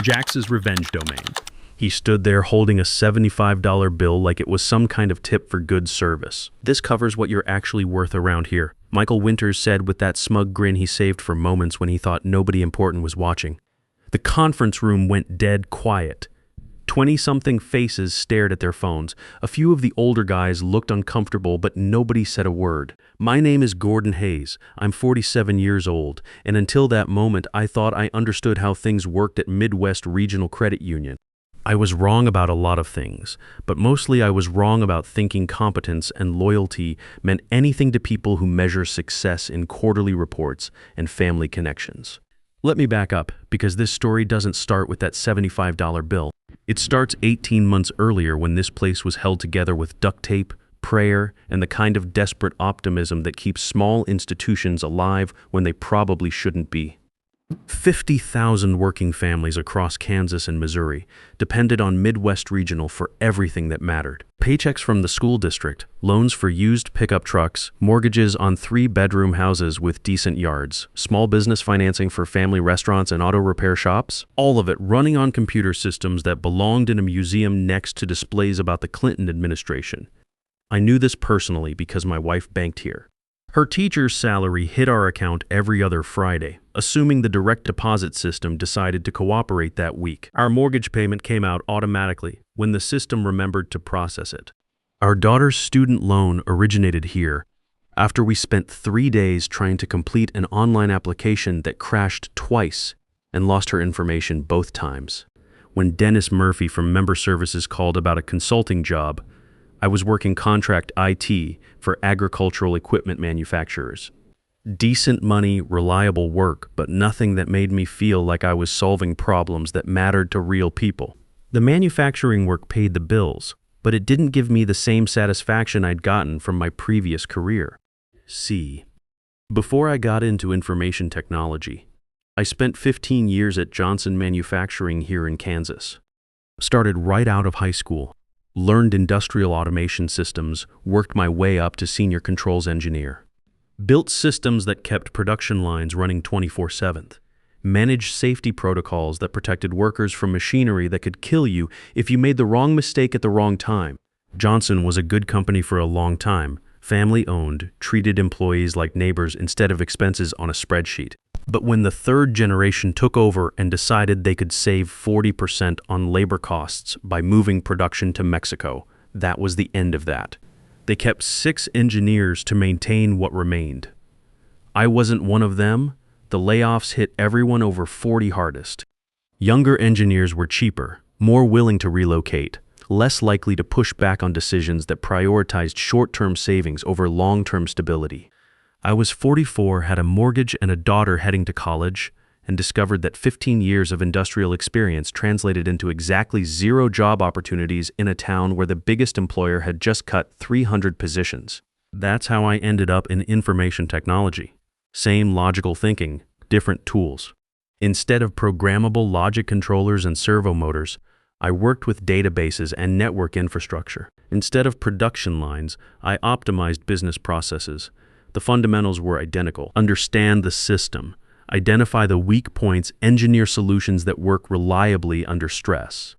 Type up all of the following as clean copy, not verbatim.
Jax's revenge domain. He stood there holding a $75 bill like it was some kind of tip for good service. "This covers what you're actually worth around here," Michael Winters said with that smug grin he saved for moments when he thought nobody important was watching. The conference room went dead quiet. 20-something faces stared at their phones. A few of the older guys looked uncomfortable, but nobody said a word. "My name is Gordon Hayes. I'm 47 years old, and until that moment I thought I understood how things worked at Midwest Regional Credit Union. I was wrong about a lot of things, but mostly I was wrong about thinking competence and loyalty meant anything to people who measure success in quarterly reports and family connections." Let me back up, because this story doesn't start with that $75 bill. It starts 18 months earlier when this place was held together with duct tape, prayer, and the kind of desperate optimism that keeps small institutions alive when they probably shouldn't be. 50,000 working families across Kansas and Missouri depended on Midwest Regional for everything that mattered. Paychecks from the school district, loans for used pickup trucks, mortgages on 3-bedroom houses with decent yards, small business financing for family restaurants and auto repair shops, all of it running on computer systems that belonged in a museum next to displays about the Clinton administration. I knew this personally because my wife banked here. Her teacher's salary hit our account every other Friday, assuming the direct deposit system decided to cooperate that week. Our mortgage payment came out automatically when the system remembered to process it. Our daughter's student loan originated here after we spent 3 days trying to complete an online application that crashed twice and lost her information both times. When Dennis Murphy from Member Services called about a consulting job, I was working contract IT for agricultural equipment manufacturers. Decent money, reliable work, but nothing that made me feel like I was solving problems that mattered to real people. The manufacturing work paid the bills, but it didn't give me the same satisfaction I'd gotten from my previous career. Before I got into information technology, I spent 15 years at Johnson Manufacturing here in Kansas. Started right out of high school. Learned industrial automation systems, worked my way up to senior controls engineer. Built systems that kept production lines running 24/7. Managed safety protocols that protected workers from machinery that could kill you if you made the wrong mistake at the wrong time. Johnson was a good company for a long time. Family-owned, treated employees like neighbors instead of expenses on a spreadsheet. But when the third generation took over and decided they could save 40% on labor costs by moving production to Mexico, that was the end of that. They kept 6 engineers to maintain what remained. I wasn't one of them. The layoffs hit everyone over 40 hardest. Younger engineers were cheaper, more willing to relocate, less likely to push back on decisions that prioritized short-term savings over long-term stability. I was 44, had a mortgage and a daughter heading to college, and discovered that 15 years of industrial experience translated into exactly 0 job opportunities in a town where the biggest employer had just cut 300 positions. That's how I ended up in information technology. Same logical thinking, different tools. Instead of programmable logic controllers and servo motors, I worked with databases and network infrastructure. Instead of production lines, I optimized business processes. The fundamentals were identical. Understand the system. Identify the weak points, engineer solutions that work reliably under stress.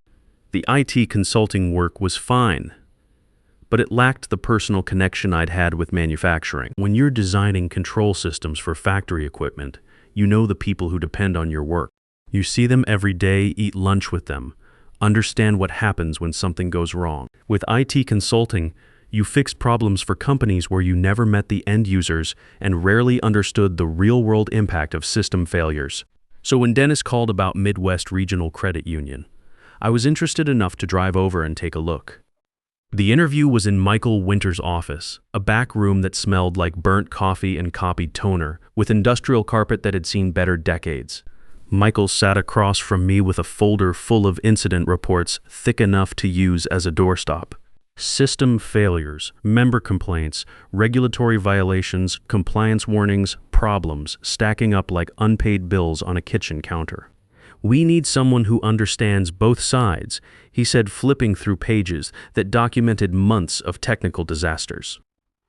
The IT consulting work was fine, but it lacked the personal connection I'd had with manufacturing. When you're designing control systems for factory equipment, you know the people who depend on your work. You see them every day, eat lunch with them, understand what happens when something goes wrong. With IT consulting, you fixed problems for companies where you never met the end users and rarely understood the real-world impact of system failures. So when Dennis called about Midwest Regional Credit Union, I was interested enough to drive over and take a look. The interview was in Michael Winters' office, a back room that smelled like burnt coffee and copied toner, with industrial carpet that had seen better decades. Michael sat across from me with a folder full of incident reports thick enough to use as a doorstop. System failures, member complaints, regulatory violations, compliance warnings, problems stacking up like unpaid bills on a kitchen counter. "We need someone who understands both sides," he said, flipping through pages that documented months of technical disasters.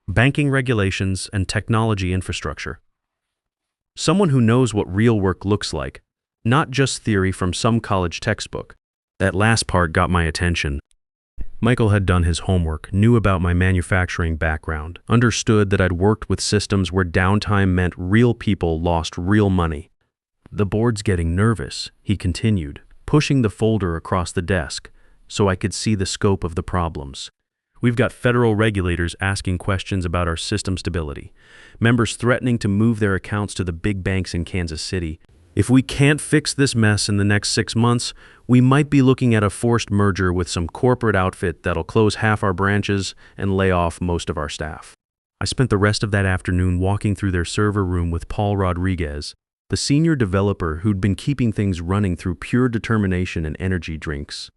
Banking regulations and technology infrastructure. Someone who knows what real work looks like, Not just theory from some college textbook. That last part got my attention. Michael had done his homework, knew about my manufacturing background, understood that I'd worked with systems where downtime meant real people lost real money. The board's getting nervous, he continued, pushing the folder across the desk so I could see the scope of the problems. We've got federal regulators asking questions about our system stability, members threatening to move their accounts to the big banks in Kansas City. If we can't fix this mess in the next 6 months, we might be looking at a forced merger with some corporate outfit that'll close half our branches and lay off most of our staff. I spent the rest of that afternoon walking through their server room with Paul Rodriguez, the senior developer who'd been keeping things running through pure determination and energy drinks.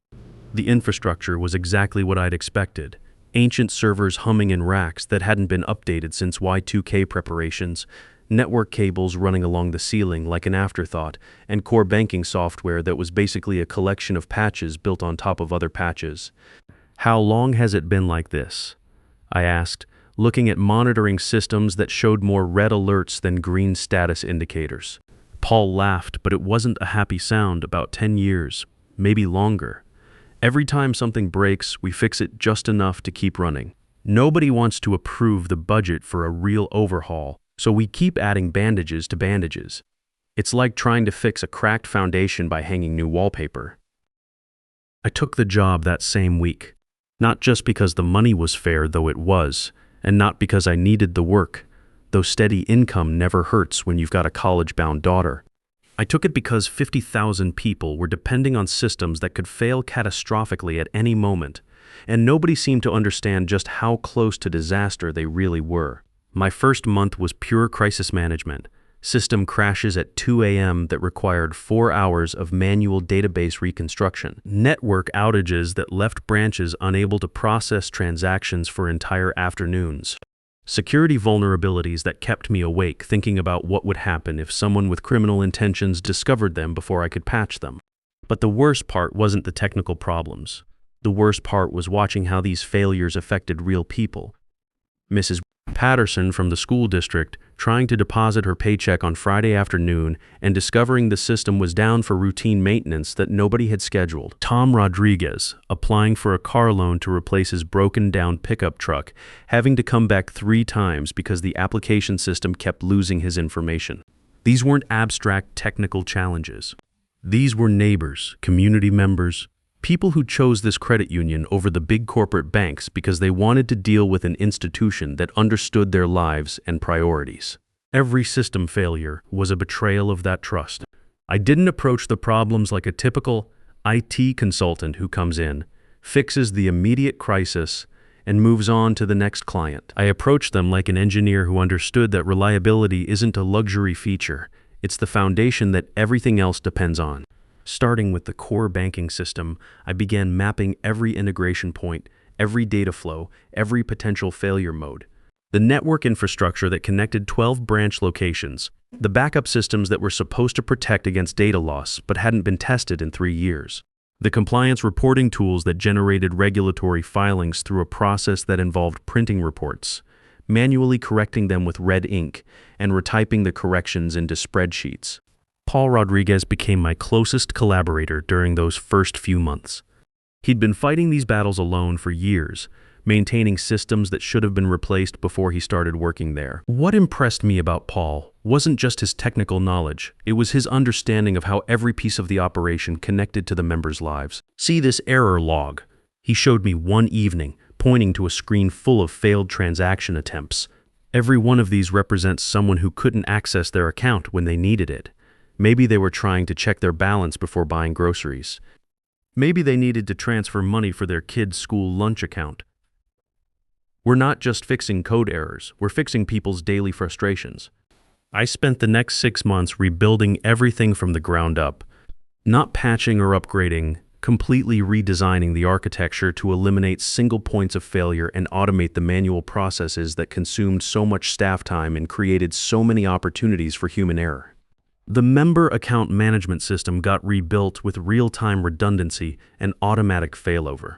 The infrastructure was exactly what I'd expected. Ancient servers humming in racks that hadn't been updated since Y2K preparations, network cables running along the ceiling like an afterthought, and core banking software that was basically a collection of patches built on top of other patches. How long has it been like this? I asked, looking at monitoring systems that showed more red alerts than green status indicators. Paul laughed, but it wasn't a happy sound. About 10 years, maybe longer. Every time something breaks, we fix it just enough to keep running. Nobody wants to approve the budget for a real overhaul, so we keep adding bandages to bandages. It's like trying to fix a cracked foundation by hanging new wallpaper. I took the job that same week, not just because the money was fair, though it was, and not because I needed the work, though steady income never hurts when you've got a college-bound daughter. I took it because 50,000 people were depending on systems that could fail catastrophically at any moment, and nobody seemed to understand just how close to disaster they really were. My first month was pure crisis management, system crashes at 2 a.m. that required 4 hours of manual database reconstruction, network outages that left branches unable to process transactions for entire afternoons, security vulnerabilities that kept me awake thinking about what would happen if someone with criminal intentions discovered them before I could patch them. But the worst part wasn't the technical problems. The worst part was watching how these failures affected real people. Mrs. Patterson from the school district trying to deposit her paycheck on Friday afternoon and discovering the system was down for routine maintenance that nobody had scheduled. Tom Rodriguez applying for a car loan to replace his broken-down pickup truck, having to come back 3 times because the application system kept losing his information. These weren't abstract technical challenges. These were neighbors, community members, people who chose this credit union over the big corporate banks because they wanted to deal with an institution that understood their lives and priorities. Every system failure was a betrayal of that trust. I didn't approach the problems like a typical IT consultant who comes in, fixes the immediate crisis, and moves on to the next client. I approached them like an engineer who understood that reliability isn't a luxury feature, it's the foundation that everything else depends on. Starting with the core banking system, I began mapping every integration point, every data flow, every potential failure mode. The network infrastructure that connected 12 branch locations, the backup systems that were supposed to protect against data loss but hadn't been tested in 3 years, the compliance reporting tools that generated regulatory filings through a process that involved printing reports, manually correcting them with red ink, and retyping the corrections into spreadsheets. Paul Rodriguez became my closest collaborator during those first few months. He'd been fighting these battles alone for years, maintaining systems that should have been replaced before he started working there. What impressed me about Paul wasn't just his technical knowledge, it was his understanding of how every piece of the operation connected to the members' lives. See this error log, he showed me one evening, pointing to a screen full of failed transaction attempts. Every one of these represents someone who couldn't access their account when they needed it. Maybe they were trying to check their balance before buying groceries. Maybe they needed to transfer money for their kid's school lunch account. We're not just fixing code errors, we're fixing people's daily frustrations. I spent the next 6 months rebuilding everything from the ground up, not patching or upgrading, completely redesigning the architecture to eliminate single points of failure and automate the manual processes that consumed so much staff time and created so many opportunities for human error. The member account management system got rebuilt with real-time redundancy and automatic failover.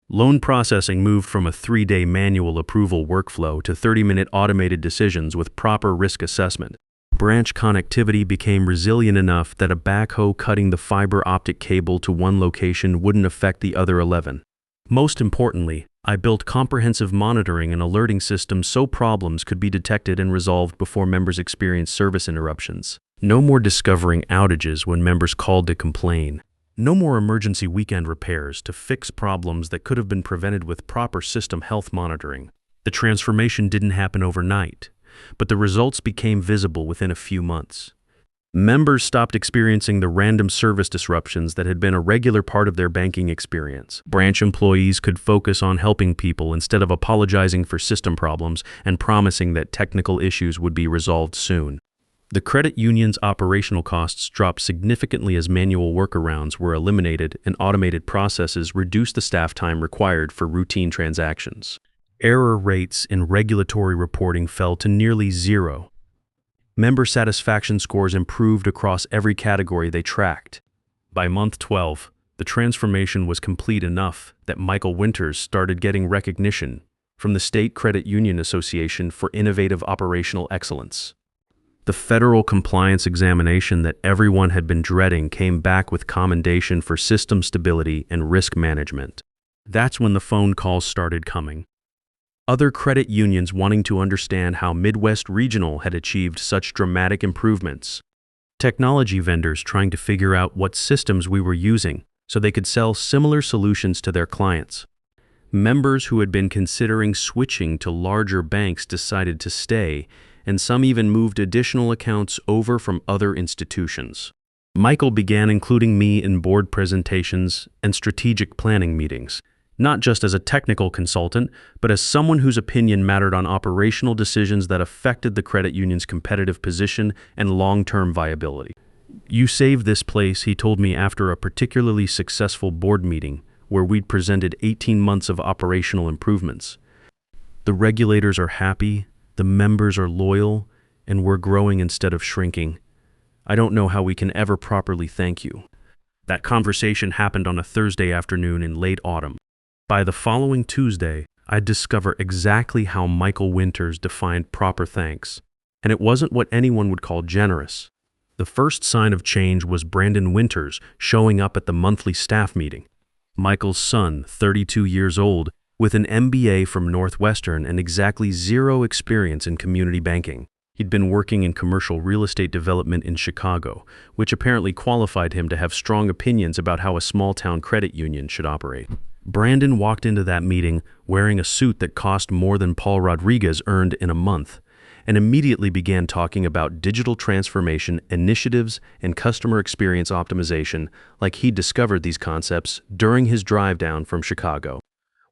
Loan processing moved from a 3-day manual approval workflow to 30-minute automated decisions with proper risk assessment. Branch connectivity became resilient enough that a backhoe cutting the fiber optic cable to one location wouldn't affect the other 11. Most importantly, I built comprehensive monitoring and alerting systems so problems could be detected and resolved before members experienced service interruptions. No more discovering outages when members called to complain. No more emergency weekend repairs to fix problems that could have been prevented with proper system health monitoring. The transformation didn't happen overnight, but the results became visible within a few months. Members stopped experiencing the random service disruptions that had been a regular part of their banking experience. Branch employees could focus on helping people instead of apologizing for system problems and promising that technical issues would be resolved soon. The credit union's operational costs dropped significantly as manual workarounds were eliminated and automated processes reduced the staff time required for routine transactions. Error rates in regulatory reporting fell to nearly zero. Member satisfaction scores improved across every category they tracked. By month 12, the transformation was complete enough that Michael Winters started getting recognition from the State Credit Union Association for innovative operational excellence. The federal compliance examination that everyone had been dreading came back with commendation for system stability and risk management. That's when the phone calls started coming. Other credit unions wanting to understand how Midwest Regional had achieved such dramatic improvements. Technology vendors trying to figure out what systems we were using so they could sell similar solutions to their clients. Members who had been considering switching to larger banks decided to stay, and some even moved additional accounts over from other institutions. Michael began including me in board presentations and strategic planning meetings, not just as a technical consultant, but as someone whose opinion mattered on operational decisions that affected the credit union's competitive position and long-term viability. "You saved this place," he told me after a particularly successful board meeting where we'd presented 18 months of operational improvements. "The regulators are happy, the members are loyal, and we're growing instead of shrinking. I don't know how we can ever properly thank you." That conversation happened on a Thursday afternoon in late autumn. By the following Tuesday, I'd discover exactly how Michael Winters defined proper thanks, and it wasn't what anyone would call generous. The first sign of change was Brandon Winters showing up at the monthly staff meeting. Michael's son, 32 years old, with an MBA from Northwestern and exactly zero experience in community banking. He'd been working in commercial real estate development in Chicago, which apparently qualified him to have strong opinions about how a small-town credit union should operate. Brandon walked into that meeting wearing a suit that cost more than Paul Rodriguez earned in a month, and immediately began talking about digital transformation initiatives and customer experience optimization like he'd discovered these concepts during his drive down from Chicago.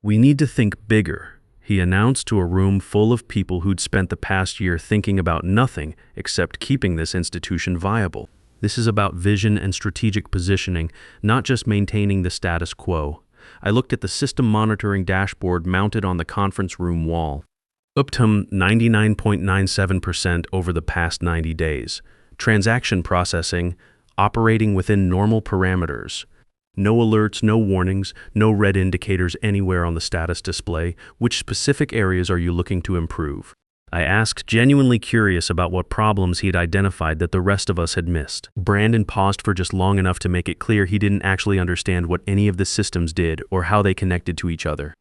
"We need to think bigger," he announced to a room full of people who'd spent the past year thinking about nothing except keeping this institution viable. "This is about vision and strategic positioning, not just maintaining the status quo." I looked at the system monitoring dashboard mounted on the conference room wall. Uptime 99.97% over the past 90 days. Transaction processing, operating within normal parameters. No alerts, no warnings, no red indicators anywhere on the status display. Which specific areas are you looking to improve? I asked, genuinely curious about what problems he'd identified that the rest of us had missed. Brandon paused for just long enough to make it clear he didn't actually understand what any of the systems did or how they connected to each other.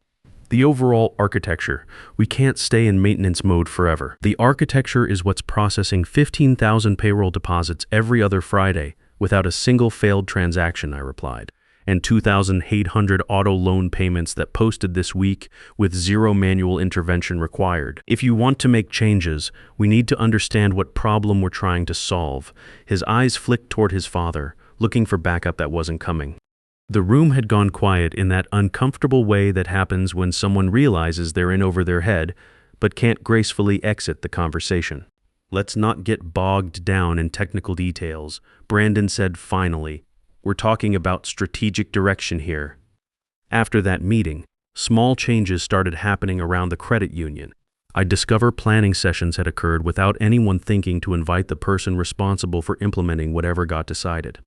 "The overall architecture. We can't stay in maintenance mode forever. The architecture is what's processing 15,000 payroll deposits every other Friday without a single failed transaction," I replied. "And 2,800 auto loan payments that posted this week with zero manual intervention required. If you want to make changes, we need to understand what problem we're trying to solve." His eyes flicked toward his father, looking for backup that wasn't coming. The room had gone quiet in that uncomfortable way that happens when someone realizes they're in over their head, but can't gracefully exit the conversation. "Let's not get bogged down in technical details," Brandon said finally. "We're talking about strategic direction here." After that meeting, small changes started happening around the credit union. I discovered planning sessions had occurred without anyone thinking to invite the person responsible for implementing whatever got decided.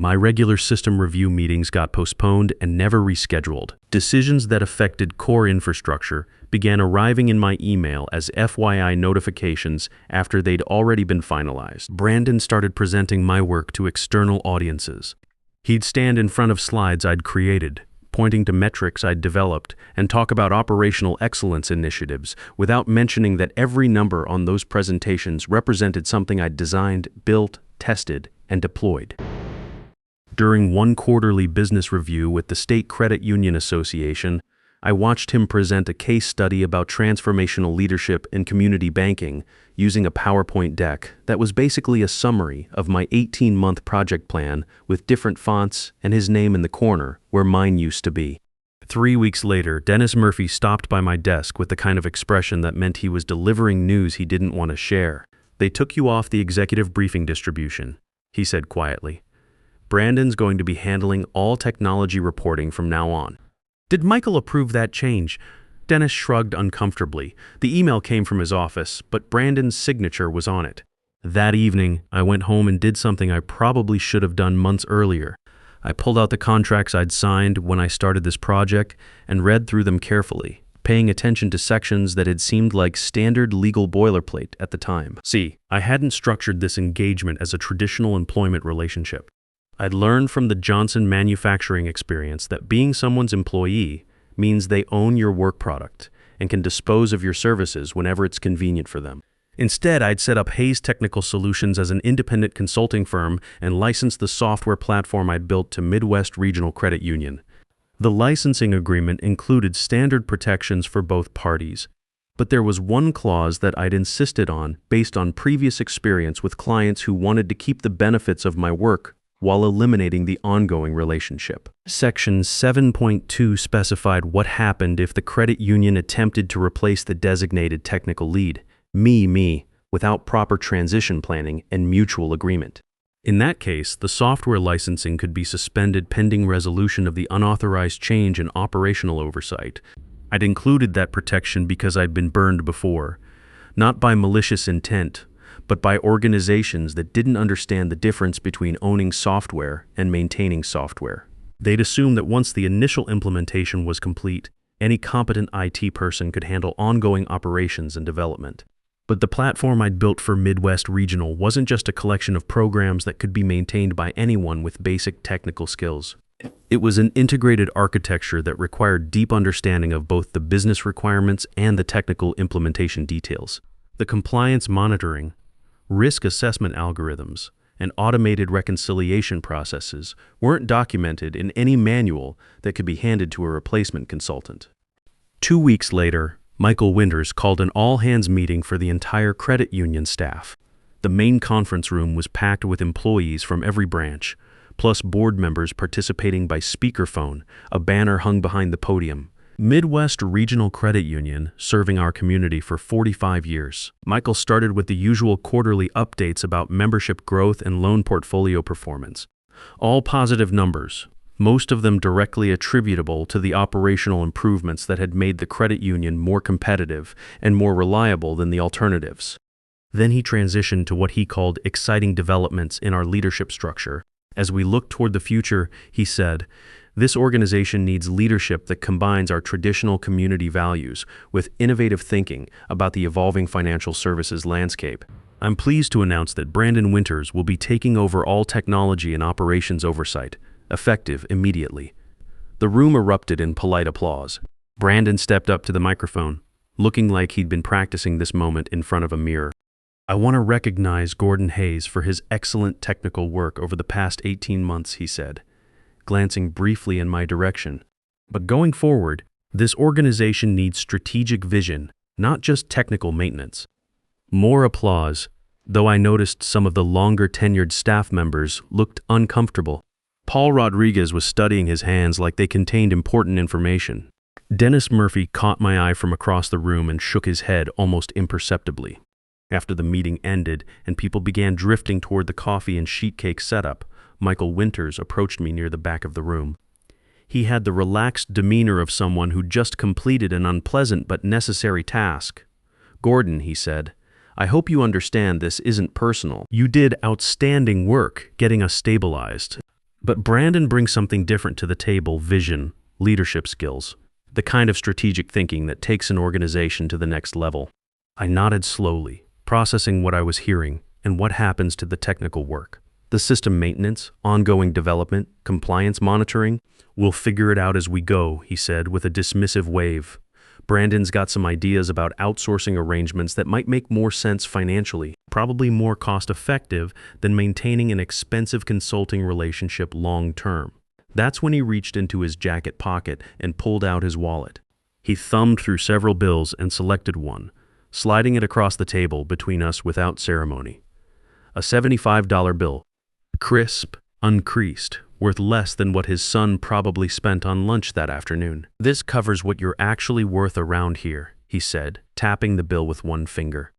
My regular system review meetings got postponed and never rescheduled. Decisions that affected core infrastructure began arriving in my email as FYI notifications after they'd already been finalized. Brandon started presenting my work to external audiences. He'd stand in front of slides I'd created, pointing to metrics I'd developed, and talk about operational excellence initiatives without mentioning that every number on those presentations represented something I'd designed, built, tested, and deployed. During one quarterly business review with the State Credit Union Association, I watched him present a case study about transformational leadership in community banking using a PowerPoint deck that was basically a summary of my 18-month project plan with different fonts and his name in the corner where mine used to be. 3 weeks later, Dennis Murphy stopped by my desk with the kind of expression that meant he was delivering news he didn't want to share. "They took you off the executive briefing distribution," he said quietly. "Brandon's going to be handling all technology reporting from now on." Did Michael approve that change? Dennis shrugged uncomfortably. The email came from his office, but Brandon's signature was on it. That evening, I went home and did something I probably should have done months earlier. I pulled out the contracts I'd signed when I started this project and read through them carefully, paying attention to sections that had seemed like standard legal boilerplate at the time. See, I hadn't structured this engagement as a traditional employment relationship. I'd learned from the Johnson manufacturing experience that being someone's employee means they own your work product and can dispose of your services whenever it's convenient for them. Instead, I'd set up Hayes Technical Solutions as an independent consulting firm and licensed the software platform I'd built to Midwest Regional Credit Union. The licensing agreement included standard protections for both parties, but there was one clause that I'd insisted on based on previous experience with clients who wanted to keep the benefits of my work while eliminating the ongoing relationship. Section 7.2 specified what happened if the credit union attempted to replace the designated technical lead, me, without proper transition planning and mutual agreement. In that case, the software licensing could be suspended pending resolution of the unauthorized change in operational oversight. I'd included that protection because I'd been burned before, not by malicious intent, but by organizations that didn't understand the difference between owning software and maintaining software. They'd assume that once the initial implementation was complete, any competent IT person could handle ongoing operations and development. But the platform I'd built for Midwest Regional wasn't just a collection of programs that could be maintained by anyone with basic technical skills. It was an integrated architecture that required deep understanding of both the business requirements and the technical implementation details. The compliance monitoring, risk assessment algorithms, and automated reconciliation processes weren't documented in any manual that could be handed to a replacement consultant. 2 weeks later, Michael Winters called an all-hands meeting for the entire credit union staff. The main conference room was packed with employees from every branch, plus board members participating by speakerphone, a banner hung behind the podium. Midwest Regional Credit Union, serving our community for 45 years. Michael started with the usual quarterly updates about membership growth and loan portfolio performance. All positive numbers, most of them directly attributable to the operational improvements that had made the credit union more competitive and more reliable than the alternatives. Then he transitioned to what he called exciting developments in our leadership structure. As we look toward the future, he said, "This organization needs leadership that combines our traditional community values with innovative thinking about the evolving financial services landscape." I'm pleased to announce that Brandon Winters will be taking over all technology and operations oversight, effective immediately. The room erupted in polite applause. Brandon stepped up to the microphone, looking like he'd been practicing this moment in front of a mirror. "I want to recognize Gordon Hayes for his excellent technical work over the past 18 months, he said, glancing briefly in my direction. "But going forward, this organization needs strategic vision, not just technical maintenance." More applause, though I noticed some of the longer-tenured staff members looked uncomfortable. Paul Rodriguez was studying his hands like they contained important information. Dennis Murphy caught my eye from across the room and shook his head almost imperceptibly. After the meeting ended and people began drifting toward the coffee and sheet cake setup, Michael Winters approached me near the back of the room. He had the relaxed demeanor of someone who just completed an unpleasant but necessary task. "Gordon," he said, "I hope you understand this isn't personal. You did outstanding work getting us stabilized. But Brandon brings something different to the table: vision, leadership skills, the kind of strategic thinking that takes an organization to the next level. I nodded slowly, processing what I was hearing and what happens to the technical work. The system maintenance, ongoing development, compliance monitoring, we'll figure it out as we go, he said with a dismissive wave. Brandon's got some ideas about outsourcing arrangements that might make more sense financially, probably more cost-effective than maintaining an expensive consulting relationship long-term. That's when he reached into his jacket pocket and pulled out his wallet. He thumbed through several bills and selected one, sliding it across the table between us without ceremony. A $75 bill, crisp, uncreased, worth less than what his son probably spent on lunch that afternoon. "This covers what you're actually worth around here," he said, tapping the bill with one finger.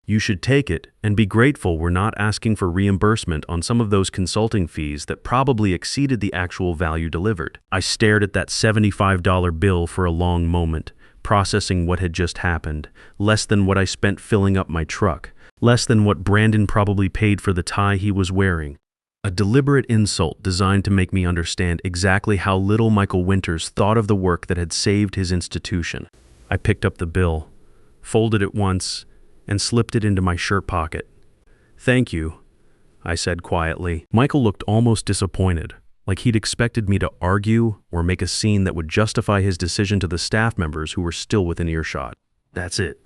"You should take it and be grateful we're not asking for reimbursement on some of those consulting fees that probably exceeded the actual value delivered." I stared at that $75 bill for a long moment, processing what had just happened. Less than what I spent filling up my truck. Less than what Brandon probably paid for the tie he was wearing. A deliberate insult designed to make me understand exactly how little Michael Winters thought of the work that had saved his institution. I picked up the bill, folded it once, and slipped it into my shirt pocket. "Thank you," I said quietly. Michael looked almost disappointed, like he'd expected me to argue or make a scene that would justify his decision to the staff members who were still within earshot. That's it.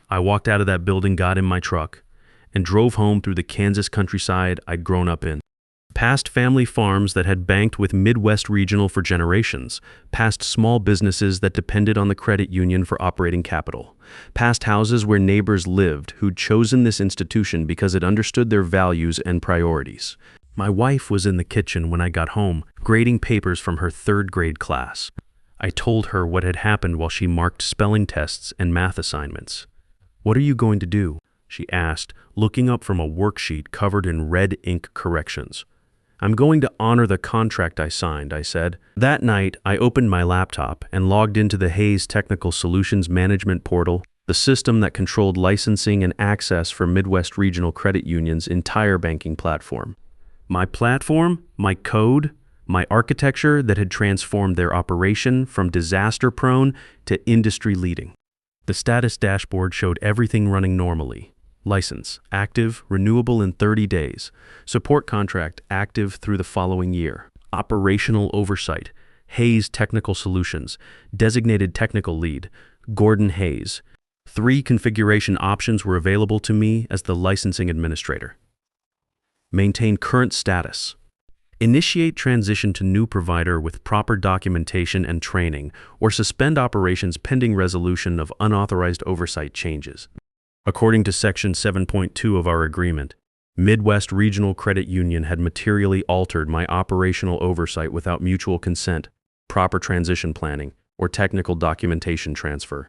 I walked out of that building, got in my truck, and drove home through the Kansas countryside I'd grown up in. Past family farms that had banked with Midwest Regional for generations, past small businesses that depended on the credit union for operating capital, past houses where neighbors lived who'd chosen this institution because it understood their values and priorities. My wife was in the kitchen when I got home, grading papers from her third-grade class. I told her what had happened while she marked spelling tests and math assignments. "What are you going to do?" she asked, looking up from a worksheet covered in red ink corrections. "I'm going to honor the contract I signed," I said. That night, I opened my laptop and logged into the Hayes Technical Solutions Management Portal, the system that controlled licensing and access for Midwest Regional Credit Union's entire banking platform. My platform, my code, my architecture that had transformed their operation from disaster-prone to industry-leading. The status dashboard showed everything running normally. License, active, renewable in 30 days. Support contract, active through the following year. Operational oversight, Hayes Technical Solutions. Designated technical lead, Gordon Hayes. 3 configuration options were available to me as the licensing administrator. Maintain current status. Initiate transition to new provider with proper documentation and training, or suspend operations pending resolution of unauthorized oversight changes. According to Section 7.2 of our agreement, Midwest Regional Credit Union had materially altered my operational oversight without mutual consent, proper transition planning, or technical documentation transfer.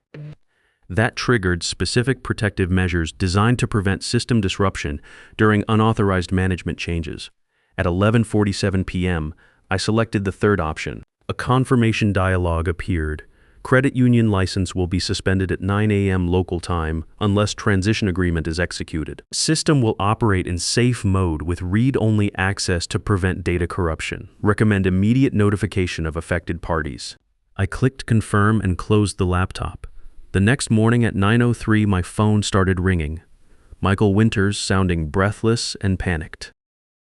That triggered specific protective measures designed to prevent system disruption during unauthorized management changes. At 11:47 p.m., I selected the third option. A confirmation dialog appeared. Credit union license will be suspended at 9 a.m. local time unless transition agreement is executed. System will operate in safe mode with read-only access to prevent data corruption. Recommend immediate notification of affected parties. I clicked confirm and closed the laptop. The next morning at 9:03, my phone started ringing. Michael Winters sounding breathless and panicked.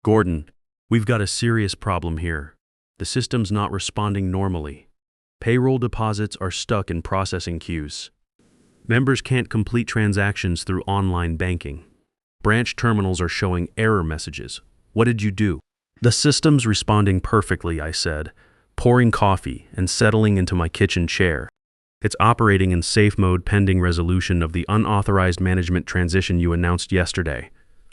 "Gordon, we've got a serious problem here. The system's not responding normally. Payroll deposits are stuck in processing queues. Members can't complete transactions through online banking. Branch terminals are showing error messages. What did you do?" "The system's responding perfectly," I said, pouring coffee and settling into my kitchen chair. "It's operating in safe mode pending resolution of the unauthorized management transition you announced yesterday."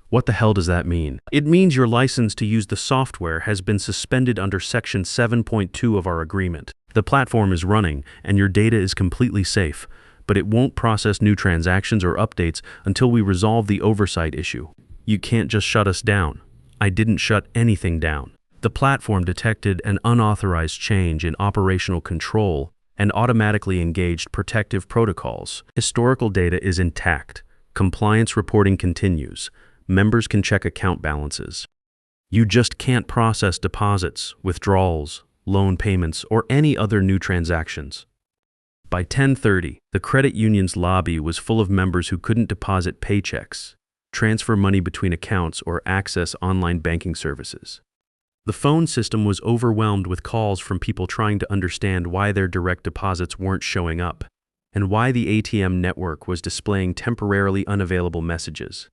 "What the hell does that mean?" "It means your license to use the software has been suspended under Section 7.2 of our agreement. The platform is running and your data is completely safe, but it won't process new transactions or updates until we resolve the oversight issue. You can't just shut us down." I didn't shut anything down. The platform detected an unauthorized change in operational control and automatically engaged protective protocols. Historical data is intact. Compliance reporting continues. Members can check account balances. You just can't process deposits, withdrawals, loan payments, or any other new transactions. By 10:30, the credit union's lobby was full of members who couldn't deposit paychecks, transfer money between accounts, or access online banking services. The phone system was overwhelmed with calls from people trying to understand why their direct deposits weren't showing up, and why the ATM network was displaying temporarily unavailable messages.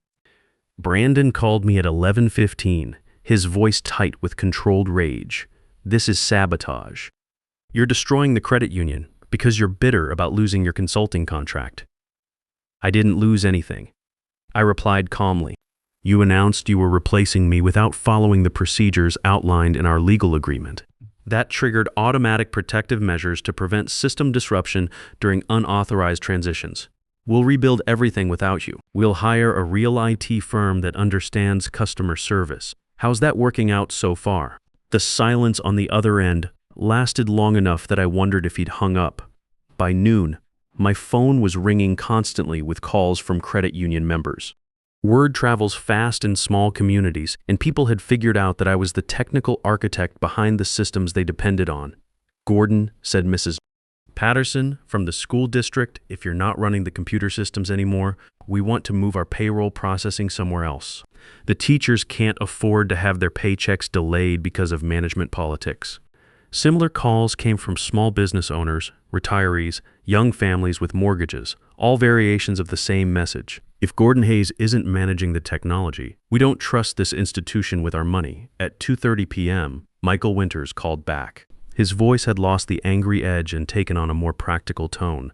Brandon called me at 11:15, his voice tight with controlled rage. "This is sabotage. You're destroying the credit union because you're bitter about losing your consulting contract." "I didn't lose anything," I replied calmly. "You announced you were replacing me without following the procedures outlined in our legal agreement. That triggered automatic protective measures to prevent system disruption during unauthorized transitions. We'll rebuild everything without you. We'll hire a real IT firm that understands customer service. How's that working out so far?" The silence on the other end lasted long enough that I wondered if he'd hung up. By noon, my phone was ringing constantly with calls from credit union members. Word travels fast in small communities, and people had figured out that I was the technical architect behind the systems they depended on. "Gordon," said Mrs. Patterson from the school district, "if you're not running the computer systems anymore, we want to move our payroll processing somewhere else. The teachers can't afford to have their paychecks delayed because of management politics." Similar calls came from small business owners, retirees, young families with mortgages, all variations of the same message. "If Gordon Hayes isn't managing the technology, we don't trust this institution with our money." At 2:30 p.m., Michael Winters called back. His voice had lost the angry edge and taken on a more practical tone.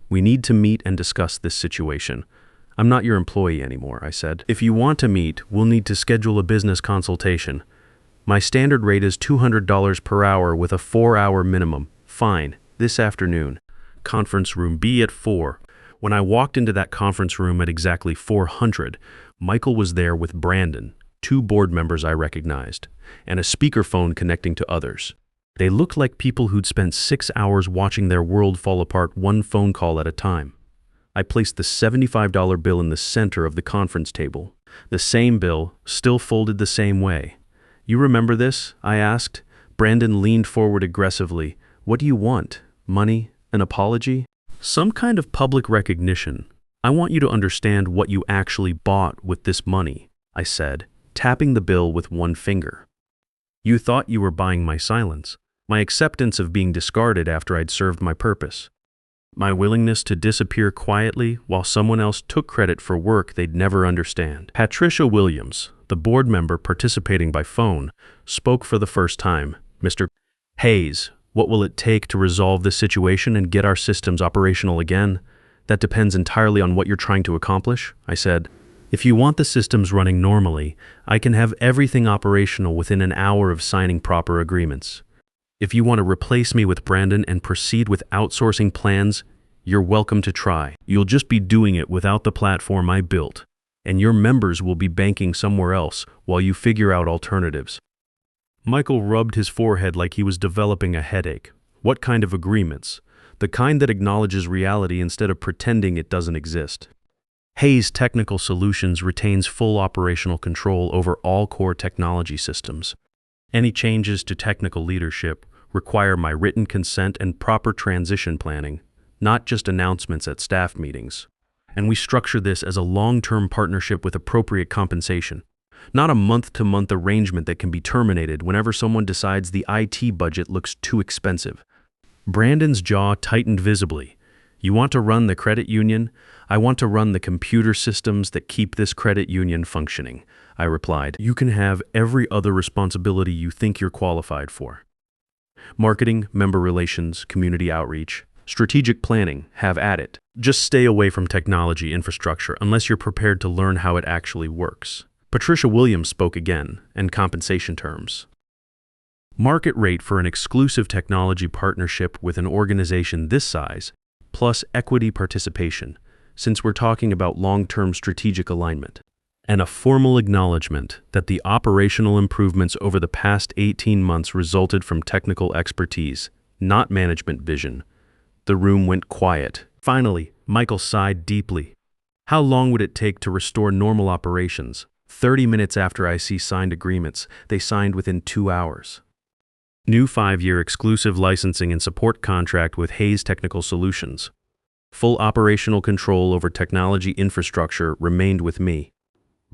"We need to meet and discuss this situation. I'm not your employee anymore," I said. "If you want to meet, we'll need to schedule a business consultation. My standard rate is $200 per hour with a 4-hour minimum. Fine, this afternoon. Conference room B at 4. When I walked into that conference room at exactly 400, Michael was there with Brandon, 2 board members I recognized, and a speakerphone connecting to others. They looked like people who'd spent 6 hours watching their world fall apart one phone call at a time. I placed the $75 bill in the center of the conference table. The same bill, still folded the same way. "You remember this?" I asked. Brandon leaned forward aggressively. "What do you want? Money? An apology?" "Some kind of public recognition. I want you to understand what you actually bought with this money," I said, tapping the bill with one finger. "You thought you were buying my silence, my acceptance of being discarded after I'd served my purpose, my willingness to disappear quietly while someone else took credit for work they'd never understand." Patricia Williams, the board member participating by phone, spoke for the first time. "Mr. Hayes, what will it take to resolve this situation and get our systems operational again? That depends entirely on what you're trying to accomplish," I said. "If you want the systems running normally, I can have everything operational within an hour of signing proper agreements. If you want to replace me with Brandon and proceed with outsourcing plans, you're welcome to try. You'll just be doing it without the platform I built, and your members will be banking somewhere else while you figure out alternatives." Michael rubbed his forehead like he was developing a headache. "What kind of agreements? The kind that acknowledges reality instead of pretending it doesn't exist." Hayes Technical Solutions retains full operational control over all core technology systems. Any changes to technical leadership require my written consent and proper transition planning, not just announcements at staff meetings. And we structure this as a long-term partnership with appropriate compensation, not a month-to-month arrangement that can be terminated whenever someone decides the IT budget looks too expensive. Brandon's jaw tightened visibly. "You want to run the credit union? I want to run the computer systems that keep this credit union functioning," I replied. "You can have every other responsibility you think you're qualified for. Marketing, member relations, community outreach, strategic planning, have at it. Just stay away from technology infrastructure unless you're prepared to learn how it actually works." Patricia Williams spoke again, and compensation terms. "Market rate for an exclusive technology partnership with an organization this size, plus equity participation, since we're talking about long-term strategic alignment, and a formal acknowledgement that the operational improvements over the past 18 months resulted from technical expertise, not management vision." The room went quiet. Finally, Michael sighed deeply. "How long would it take to restore normal operations?" 30 minutes after I see signed agreements, they signed within 2 hours. New 5-year exclusive licensing and support contract with Hayes Technical Solutions. Full operational control over technology infrastructure remained with me.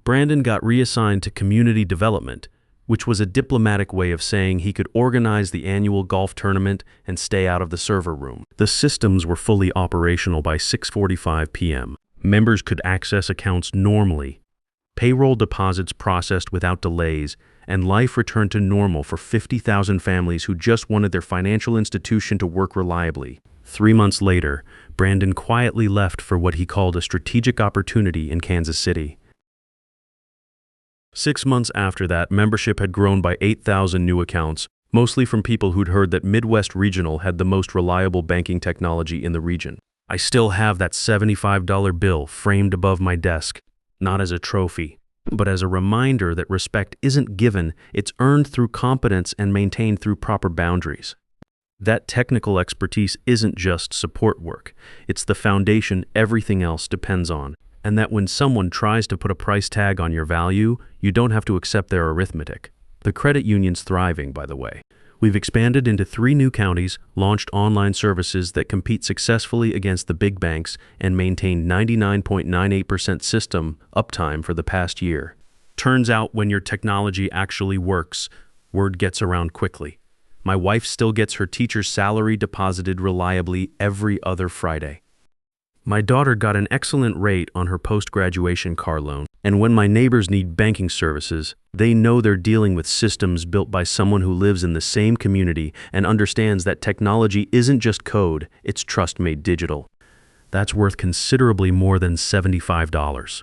Brandon got reassigned to community development, which was a diplomatic way of saying he could organize the annual golf tournament and stay out of the server room. The systems were fully operational by 6:45 p.m. Members could access accounts normally. Payroll deposits processed without delays, and life returned to normal for 50,000 families who just wanted their financial institution to work reliably. 3 months later, Brandon quietly left for what he called a strategic opportunity in Kansas City. 6 months after that, membership had grown by 8,000 new accounts, mostly from people who'd heard that Midwest Regional had the most reliable banking technology in the region. I still have that $75 bill framed above my desk, not as a trophy, but as a reminder that respect isn't given, it's earned through competence and maintained through proper boundaries. That technical expertise isn't just support work, it's the foundation everything else depends on. And that when someone tries to put a price tag on your value, you don't have to accept their arithmetic. The credit union's thriving, by the way. We've expanded into 3 new counties, launched online services that compete successfully against the big banks, and maintained 99.98% system uptime for the past year. Turns out when your technology actually works, word gets around quickly. My wife still gets her teacher's salary deposited reliably every other Friday. My daughter got an excellent rate on her post-graduation car loan, and when my neighbors need banking services, they know they're dealing with systems built by someone who lives in the same community and understands that technology isn't just code, it's trust made digital. That's worth considerably more than $75.